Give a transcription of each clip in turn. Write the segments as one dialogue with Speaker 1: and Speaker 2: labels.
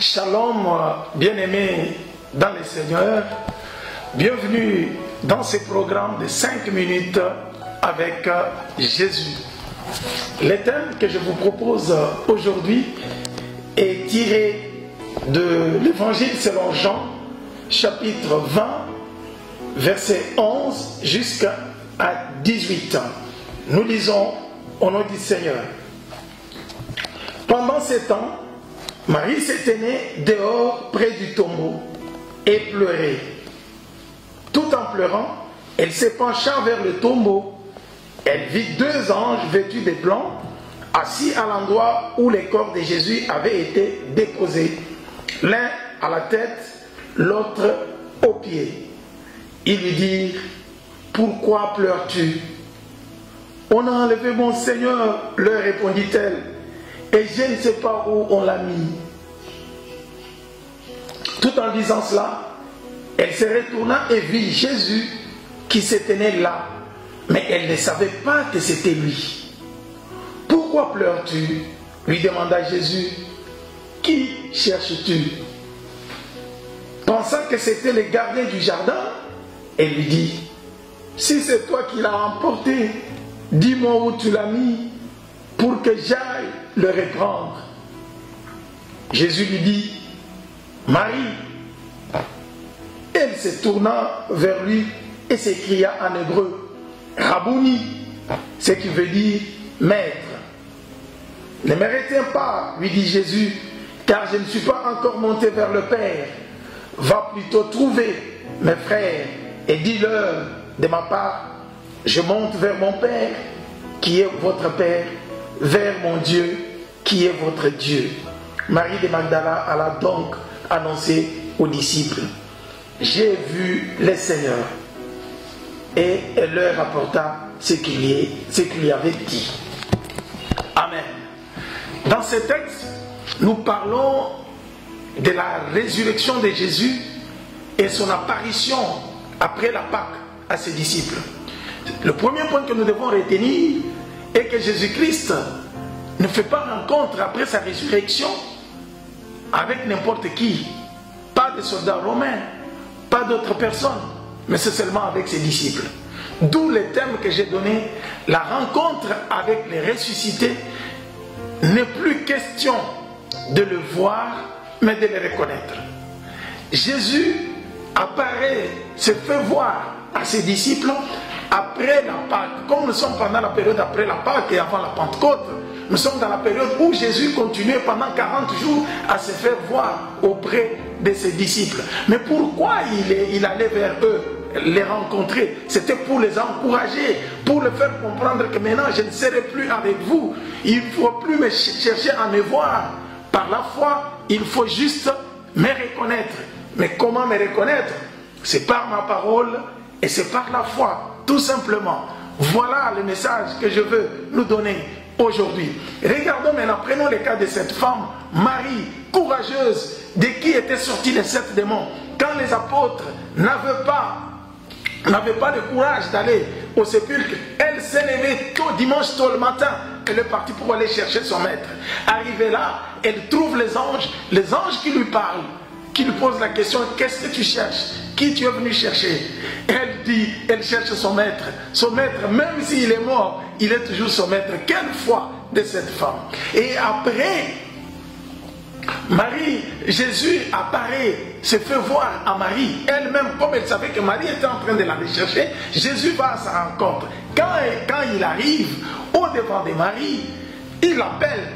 Speaker 1: Shalom, bien-aimés dans le Seigneur. Bienvenue dans ce programme de 5 minutes avec Jésus. Le thème que je vous propose aujourd'hui est tiré de l'Évangile selon Jean, chapitre 20, verset 11 jusqu'à 18. Nous lisons au nom du Seigneur. Pendant ce temps, Marie s'est tenue dehors près du tombeau et pleurait. Tout en pleurant, elle se pencha vers le tombeau. Elle vit 2 anges vêtus de blanc, assis à l'endroit où les corps de Jésus avaient été déposés, l'un à la tête, l'autre aux pieds. Ils lui dirent: pourquoi pleures-tu? On a enlevé mon Seigneur, leur répondit-elle, et je ne sais pas où on l'a mis. Tout en disant cela, elle se retourna et vit Jésus qui se tenait là, mais elle ne savait pas que c'était lui. Pourquoi pleures-tu? Lui demanda Jésus. Qui cherches-tu? Pensant que c'était le gardien du jardin, elle lui dit: si c'est toi qui l'as emporté, dis-moi où tu l'as mis, pour que j'aille le reprendre. Jésus lui dit: Marie. Elle se tourna vers lui et s'écria en hébreu: Rabouni, ce qui veut dire maître. Ne me retiens pas, lui dit Jésus, car je ne suis pas encore monté vers le Père. Va plutôt trouver mes frères et dis-leur de ma part: je monte vers mon Père, qui est votre Père, vers mon Dieu, qui est votre Dieu. Marie de Magdala alla donc annoncer aux disciples: j'ai vu le Seigneur. Et elle leur rapporta ce qu'il lui avait dit. Amen. Dans ce texte, nous parlons de la résurrection de Jésus et son apparition après la Pâque à ses disciples. Le premier point que nous devons retenir est que Jésus-Christ ne fait pas rencontre après sa résurrection avec n'importe qui. Pas de soldats romains, pas d'autres personnes, mais c'est seulement avec ses disciples. D'où le thème que j'ai donné: la rencontre avec les ressuscités n'est plus question de le voir, mais de le reconnaître. Jésus apparaît, se fait voir à ses disciples après la Pâque. Comme nous sommes pendant la période après la Pâque et avant la Pentecôte, nous sommes dans la période où Jésus continuait pendant 40 jours à se faire voir auprès de ses disciples. Mais pourquoi il allait vers eux, les rencontrer? C'était pour les encourager, pour les faire comprendre que maintenant je ne serai plus avec vous. Il ne faut plus me chercher à me voir. Par la foi, il faut juste me reconnaître. Mais comment me reconnaître? C'est par ma parole et c'est par la foi, tout simplement. Voilà le message que je veux nous donner aujourd'hui. Regardons maintenant, prenons le cas de cette femme, Marie, courageuse, de qui étaient sortis les 7 démons. Quand les apôtres n'avaient pas le courage d'aller au sépulcre, elle s'est levée tôt, dimanche tôt le matin. Elle est partie pour aller chercher son maître. Arrivée là, elle trouve les anges qui lui parlent, qui lui posent la question: qu'est-ce que tu cherches? Qui tu es venu chercher? Elle dit, elle cherche son maître. Son maître, même s'il est mort, il est toujours son maître. Quelle foi de cette femme! Et après, Jésus apparaît, se fait voir à Marie. Elle-même, comme elle savait que Marie était en train de la rechercher, Jésus va à sa rencontre. Quand il arrive au devant de Marie, il l'appelle.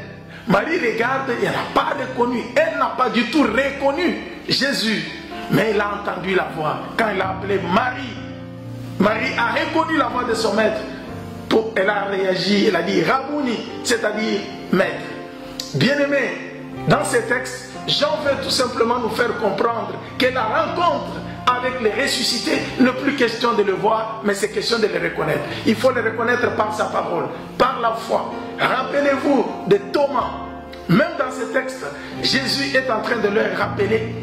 Speaker 1: Marie regarde, elle n'a pas reconnu. Elle n'a pas du tout reconnu Jésus. Mais elle a entendu la voix. Quand il a appelé Marie, Marie a reconnu la voix de son maître. Elle a réagi, elle a dit Rabouni, c'est-à-dire maître. Bien-aimé, dans ce texte, Jean veut tout simplement nous faire comprendre que la rencontre avec les ressuscités n'est plus question de le voir, mais c'est question de le reconnaître. Il faut le reconnaître par sa parole, par la foi. Rappelez-vous de Thomas. Même dans ce texte, Jésus est en train de leur rappeler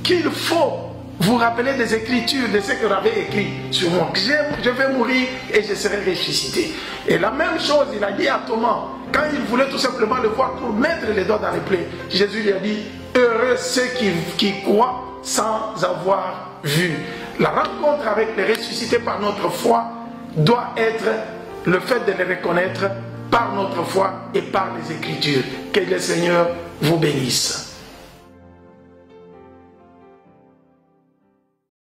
Speaker 1: qu'il faut vous rappeler des Écritures, de ce que j'avais écrit sur moi. Je vais mourir et je serai ressuscité. Et la même chose, il a dit à Thomas, quand il voulait tout simplement le voir pour mettre les doigts dans les plaies. Jésus lui a dit, Heureux ceux qui croient sans avoir vu. La rencontre avec les ressuscités par notre foi doit être le fait de les reconnaître par notre foi et par les Écritures. Que le Seigneur vous bénisse.